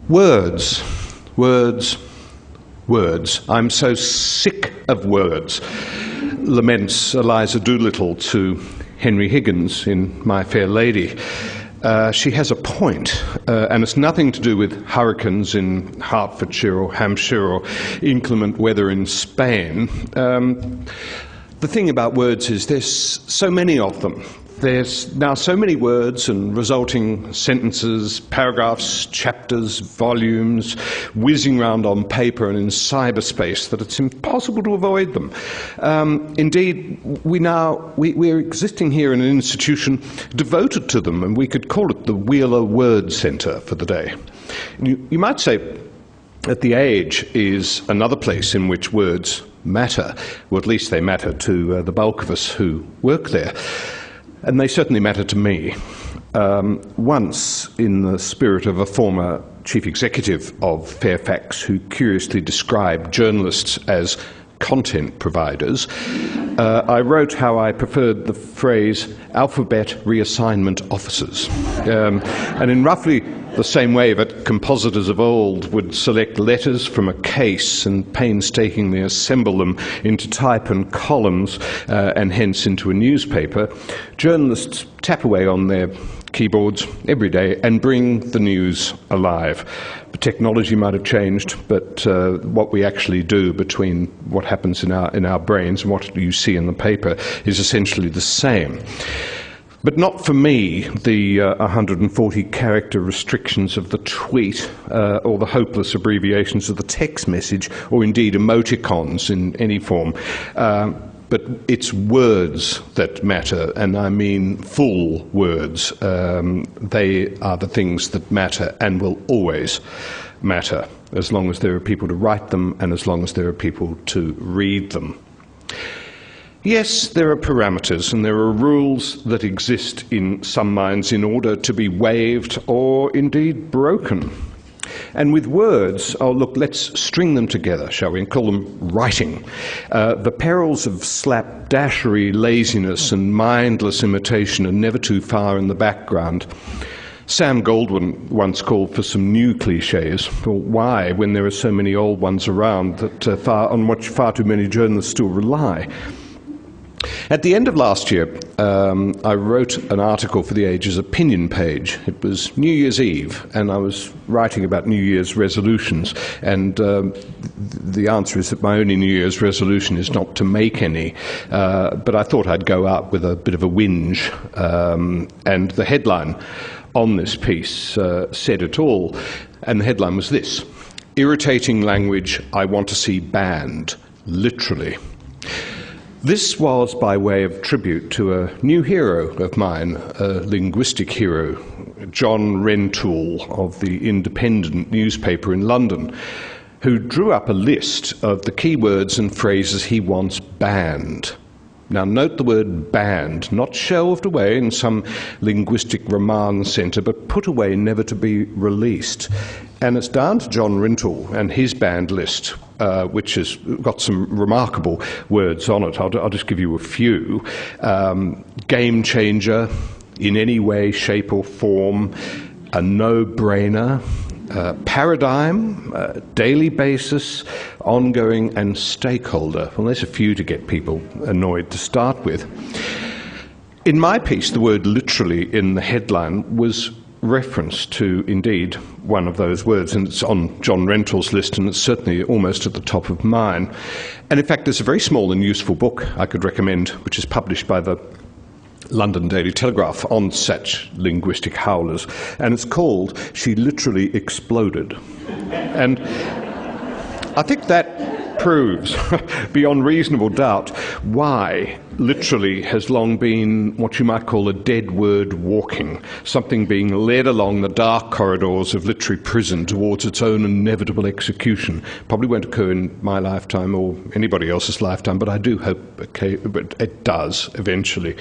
Words, words, words. I'm so sick of words, laments Eliza Doolittle to Henry Higgins in My Fair Lady. She has a point, and it's nothing to do with hurricanes in Hertfordshire or Hampshire or inclement weather in Spain. The thing about words is there's so many of them. There's now so many words and resulting sentences, paragraphs, chapters, volumes, whizzing around on paper and in cyberspace that it's impossible to avoid them. Indeed, we're existing here in an institution devoted to them, and we could call it the Wheeler Word Centre for the day. You might say that the Age is another place in which words matter, or at least they matter to the bulk of us who work there. And they certainly matter to me. Once, in the spirit of a former chief executive of Fairfax who curiously described journalists as content providers, I wrote how I preferred the phrase alphabet reassignment officers. And in roughly the same way that compositors of old would select letters from a case and painstakingly assemble them into type and columns and hence into a newspaper, journalists tap away on their keyboards every day and bring the news alive. The technology might have changed, but what we actually do between what happens in our brains and what you see in the paper is essentially the same. But not for me, the 140 character restrictions of the tweet or the hopeless abbreviations of the text message, or indeed emoticons in any form. But it's words that matter, and I mean full words. They are the things that matter and will always matter, as long as there are people to write them and as long as there are people to read them. Yes, there are parameters and there are rules that exist in some minds in order to be waived or indeed broken. And with words, oh look, let's string them together, shall we, and call them writing. The perils of slapdashery, laziness and mindless imitation are never too far in the background. Sam Goldwyn once called for some new cliches. Well, why, when there are so many old ones around on which far too many journalists still rely? At the end of last year, I wrote an article for The Age's opinion page. It was New Year's Eve, and I was writing about New Year's resolutions. And the answer is that my only New Year's resolution is not to make any. But I thought I'd go out with a bit of a whinge. And the headline on this piece said it all. And the headline was this: "Irritating language I want to see banned, literally." This was by way of tribute to a new hero of mine, a linguistic hero, John Rentoul of the Independent newspaper in London, who drew up a list of the key words and phrases he wants banned. Now note the word banned, not shelved away in some linguistic remand centre, but put away never to be released. And it's down to John Rentoul and his banned list, which has got some remarkable words on it. I'll just give you a few. Game changer, in any way, shape or form, a no-brainer, paradigm, daily basis, ongoing and stakeholder. Well, there's a few to get people annoyed to start with. In my piece, the word literally in the headline was reference to, indeed, one of those words, and it's on John Rentoul's list, and it's certainly almost at the top of mine. And in fact, there's a very small and useful book I could recommend, which is published by the London Daily Telegraph on such linguistic howlers, and it's called She Literally Exploded. And I think that proves, beyond reasonable doubt, why literally has long been what you might call a dead word walking, something being led along the dark corridors of literary prison towards its own inevitable execution. Probably won't occur in my lifetime or anybody else's lifetime, but I do hope it does eventually.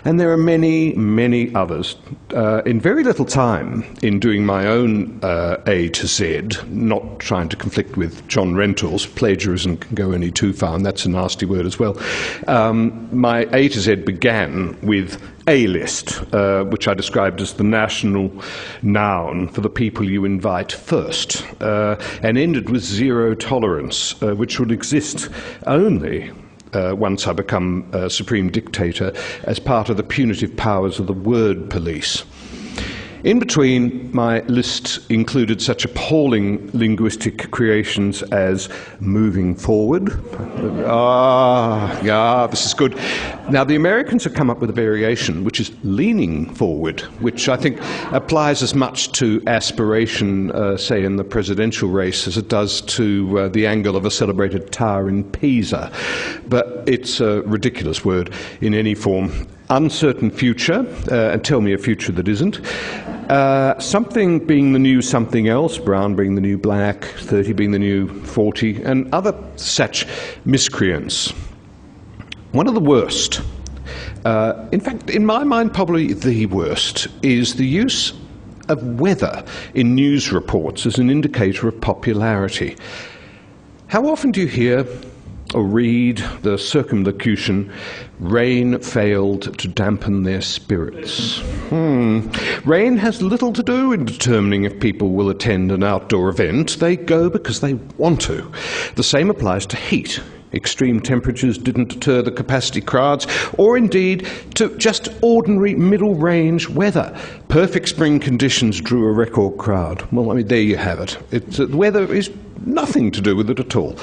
And there are many, many others. In very little time in doing my own A to Z, not trying to conflict with John Rentoul's, plagiarism can go any too far, and that's a nasty word as well. My A to Z began with A-list, which I described as the national noun for the people you invite first, and ended with zero tolerance, which will exist only once I become supreme dictator as part of the punitive powers of the word police. In between, my list included such appalling linguistic creations as moving forward. This is good. Now, the Americans have come up with a variation, which is leaning forward, which I think applies as much to aspiration, say, in the presidential race, as it does to the angle of a celebrated tower in Pisa. But it's a ridiculous word in any form. Uncertain future, and tell me a future that isn't. Something being the new something else, brown being the new black, 30 being the new 40, and other such miscreants. One of the worst, in fact, in my mind, probably the worst, is the use of weather in news reports as an indicator of popularity. How often do you hear or read the circumlocution, rain failed to dampen their spirits? Rain has little to do in determining if people will attend an outdoor event. They go because they want to. The same applies to heat. Extreme temperatures didn't deter the capacity crowds, or indeed to just ordinary middle-range weather. Perfect spring conditions drew a record crowd. Well, I mean, there you have it. The weather is nothing to do with it at all.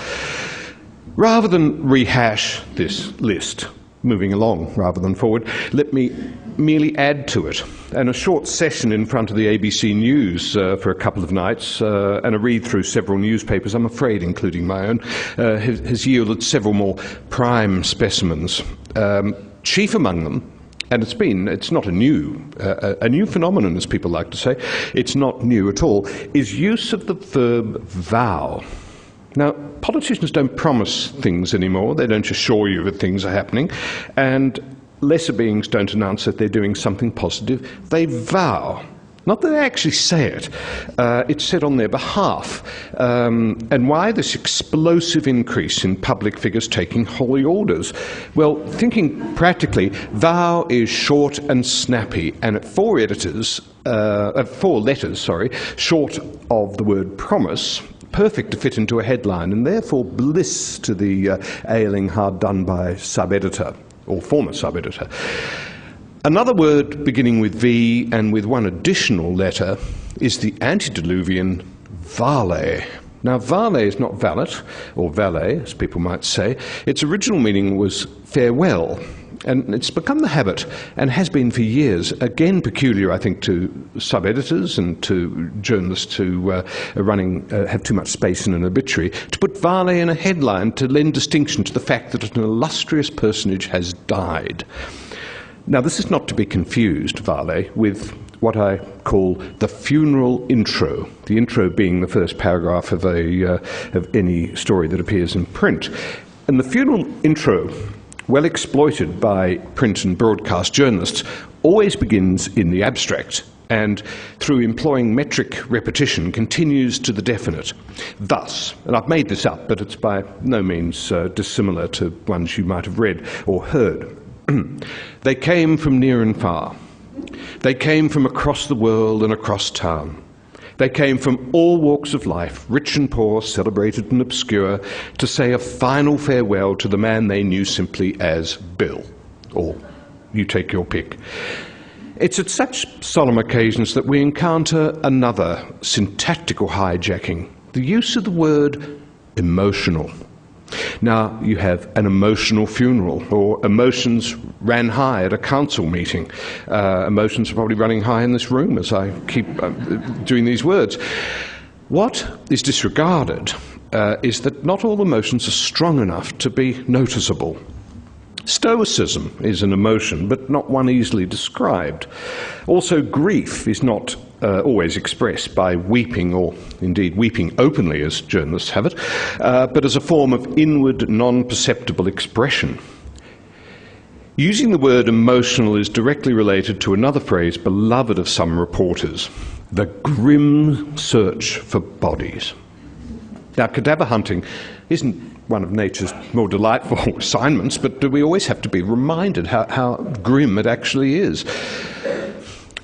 Rather than rehash this list, moving along rather than forward, let me merely add to it. And a short session in front of the ABC News for a couple of nights and a read through several newspapers, I'm afraid including my own, has yielded several more prime specimens. Chief among them, and it's not a new phenomenon, as people like to say, it's not new at all, is use of the verb vow. Now, politicians don't promise things anymore. They don't assure you that things are happening. And lesser beings don't announce that they're doing something positive. They vow. Not that they actually say it. It's said on their behalf. And why this explosive increase in public figures taking holy orders? Well, thinking practically, vow is short and snappy, and at four letters, short of the word promise, perfect to fit into a headline, and therefore bliss to the ailing, hard-done-by sub-editor, or former sub-editor. Another word beginning with V and with one additional letter is the Antediluvian Valet. Now, valet is not valet, or valet, as people might say. Its original meaning was farewell, and it's become the habit, and has been for years, again peculiar, I think, to sub-editors and to journalists who have too much space in an obituary, to put valet in a headline to lend distinction to the fact that an illustrious personage has died. Now, this is not to be confused, valet, with what I call the funeral intro, the intro being the first paragraph of any story that appears in print. And the funeral intro, well exploited by print and broadcast journalists, always begins in the abstract and, through employing metric repetition, continues to the definite. Thus, and I've made this up, but it's by no means dissimilar to ones you might have read or heard. They came from near and far. They came from across the world and across town. They came from all walks of life, rich and poor, celebrated and obscure, to say a final farewell to the man they knew simply as Bill, or you take your pick. It's at such solemn occasions that we encounter another syntactical hijacking, the use of the word emotional. Now, you have an emotional funeral, or emotions ran high at a council meeting. Emotions are probably running high in this room as I keep doing these words. What is disregarded is that not all emotions are strong enough to be noticeable. Stoicism is an emotion, but not one easily described. Also, grief is not always expressed by weeping, or indeed weeping openly, as journalists have it, but as a form of inward, non-perceptible expression. Using the word emotional is directly related to another phrase beloved of some reporters, the grim search for bodies. Now, cadaver hunting isn't one of nature's more delightful assignments, but do we always have to be reminded how grim it actually is?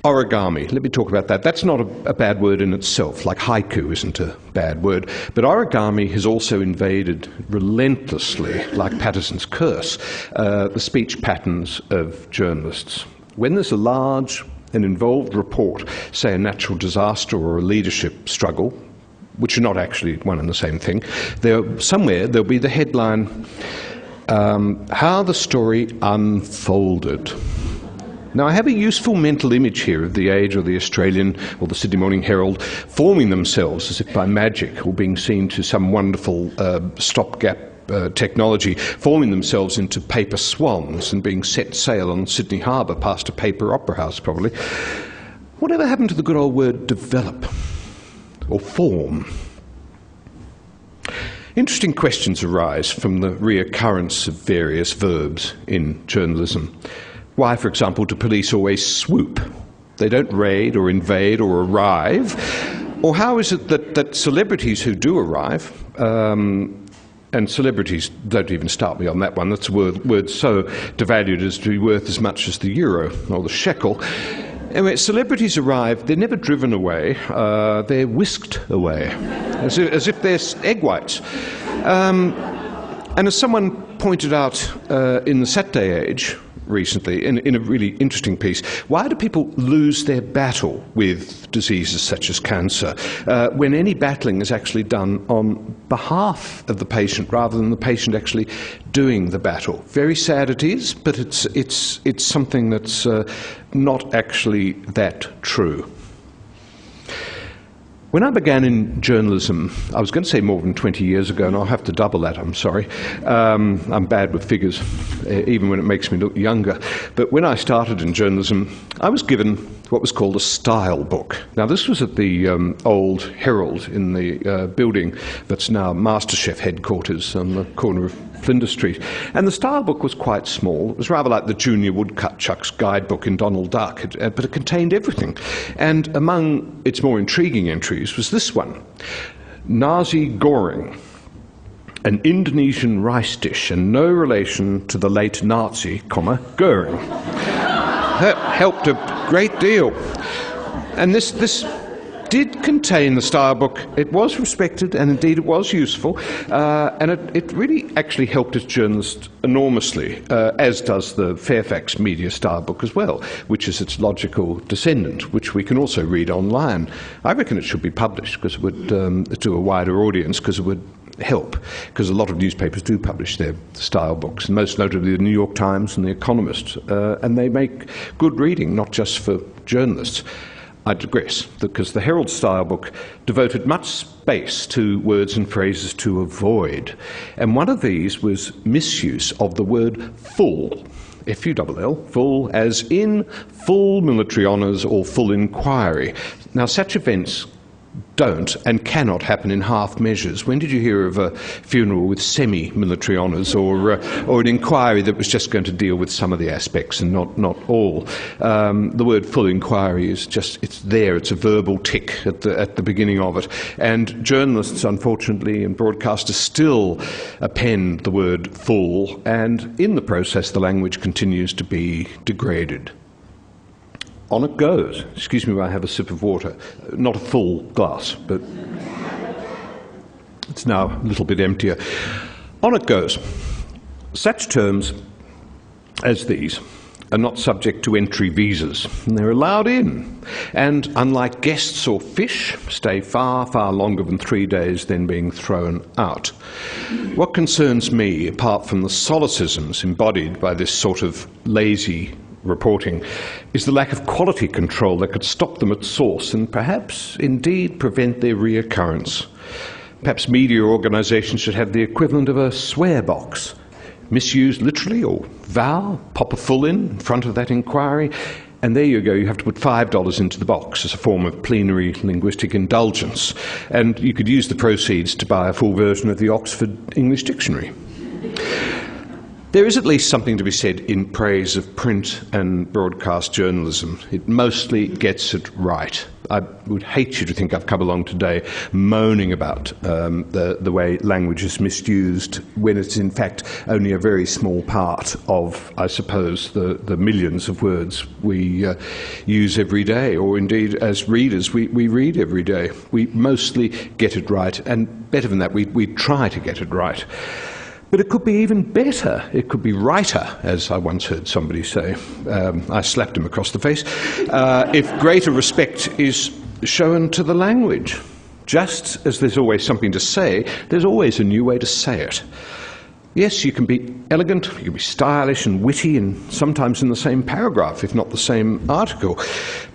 Origami, let me talk about that. That's not a bad word in itself, like haiku isn't a bad word, but origami has also invaded relentlessly, like Patterson's curse, the speech patterns of journalists. When there's a large and involved report, say a natural disaster or a leadership struggle, which are not actually one and the same thing, somewhere there'll be the headline, how the story unfolded. Now, I have a useful mental image here of the Age or the Australian or the Sydney Morning Herald forming themselves as if by magic, or being seen to some wonderful stopgap technology, forming themselves into paper swans and being set sail on Sydney Harbour past a paper opera house, probably. Whatever happened to the good old word develop or form? Interesting questions arise from the reoccurrence of various verbs in journalism. Why, for example, do police always swoop? They don't raid or invade or arrive. Or how is it that celebrities who do arrive, and celebrities, don't even start me on that one, that's a word so devalued as to be worth as much as the euro or the shekel. Anyway, celebrities arrive, they're never driven away, they're whisked away, as if they're egg whites. And as someone pointed out in the Saturday Age recently, in a really interesting piece, why do people lose their battle with diseases such as cancer when any battling is actually done on behalf of the patient rather than the patient actually doing the battle? Very sad it is, but it's something that's not actually that true. When I began in journalism, I was going to say more than 20 years ago, and I'll have to double that, I'm sorry. I'm bad with figures, even when it makes me look younger. But when I started in journalism, I was given what was called a style book. Now, this was at the old Herald in the building that's now MasterChef headquarters on the corner of Flinders Street. And the style book was quite small. It was rather like the Junior Woodchuck's guidebook in Donald Duck, but it contained everything. And among its more intriguing entries was this one: Nasi goreng, an Indonesian rice dish and no relation to the late Nazi, Goering. That helped a great deal. And this did contain the style book. It was respected, and indeed it was useful, and it really actually helped as journalists enormously, as does the Fairfax Media style book as well, which is its logical descendant, which we can also read online. I reckon it should be published because it would to a wider audience, because it would help, because a lot of newspapers do publish their style books, and most notably the New York Times and The Economist, and they make good reading, not just for journalists. I digress, because the Herald style book devoted much space to words and phrases to avoid, and one of these was misuse of the word full, F-U-L-L, full, as in full military honours or full inquiry. Now, such events don't and cannot happen in half measures. When did you hear of a funeral with semi-military honours, or an inquiry that was just going to deal with some of the aspects and not all? The word full inquiry is just, it's there, it's a verbal tick at the beginning of it. And journalists, unfortunately, and broadcasters still append the word full, and in the process the language continues to be degraded. On it goes. Excuse me while I have a sip of water. Not a full glass, but it's now a little bit emptier. On it goes. Such terms as these are not subject to entry visas, and they're allowed in. And unlike guests or fish, stay far, far longer than 3 days, then being thrown out. What concerns me, apart from the solecisms embodied by this sort of lazy reporting, is the lack of quality control that could stop them at source and perhaps indeed prevent their reoccurrence. Perhaps media organisations should have the equivalent of a swear box. Misuse literally or vow, pop a full in front of that inquiry, and there you go, you have to put $5 into the box as a form of plenary linguistic indulgence, and you could use the proceeds to buy a full version of the Oxford English Dictionary. There is at least something to be said in praise of print and broadcast journalism. It mostly gets it right. I would hate you to think I've come along today moaning about the way language is misused, when it's in fact only a very small part of, I suppose, the millions of words we use every day, or indeed as readers we read every day. We mostly get it right, and better than that, we try to get it right. But it could be even better. It could be righter, as I once heard somebody say. I slapped him across the face. If greater respect is shown to the language. Just as there's always something to say, there's always a new way to say it. Yes, you can be elegant, you can be stylish and witty, and sometimes in the same paragraph, if not the same article.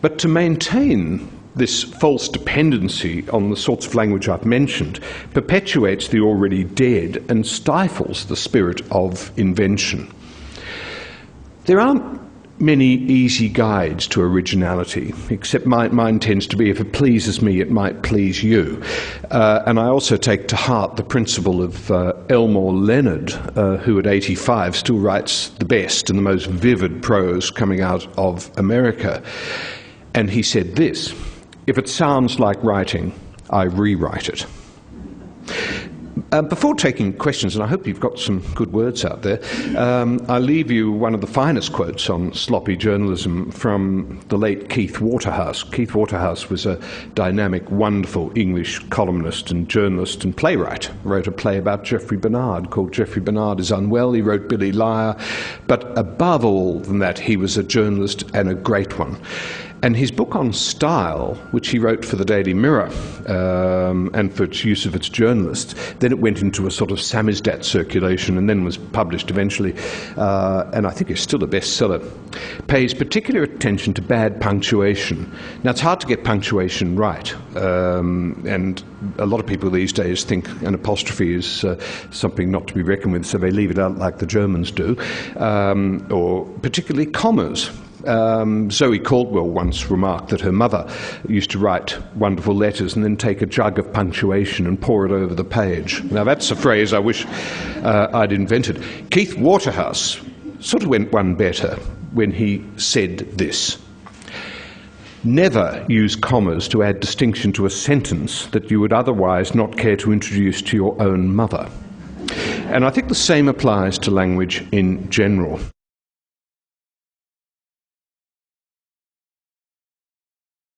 But to maintain this false dependency on the sorts of language I've mentioned perpetuates the already dead and stifles the spirit of invention. There aren't many easy guides to originality, except mine tends to be, if it pleases me, it might please you. And I also take to heart the principle of Elmore Leonard, who at 85 still writes the best and the most vivid prose coming out of America. And he said this: "If it sounds like writing, I rewrite it." Before taking questions, and I hope you've got some good words out there, I'll leave you one of the finest quotes on sloppy journalism from the late Keith Waterhouse. Keith Waterhouse was a dynamic, wonderful English columnist and journalist and playwright. Wrote a play about Geoffrey Bernard called Geoffrey Bernard is Unwell. He wrote Billy Liar. But above all than that, he was a journalist, and a great one. And his book on style, which he wrote for the Daily Mirror and for its use of its journalists, then it went into a sort of samizdat circulation and then was published eventually, and I think is still a bestseller, pays particular attention to bad punctuation. Now, it's hard to get punctuation right, and a lot of people these days think an apostrophe is something not to be reckoned with, so they leave it out like the Germans do, or particularly commas. Zoe Caldwell once remarked that her mother used to write wonderful letters and then take a jug of punctuation and pour it over the page. Now, that's a phrase I wish I'd invented. Keith Waterhouse sort of went one better when he said this: "Never use commas to add distinction to a sentence that you would otherwise not care to introduce to your own mother." And I think the same applies to language in general.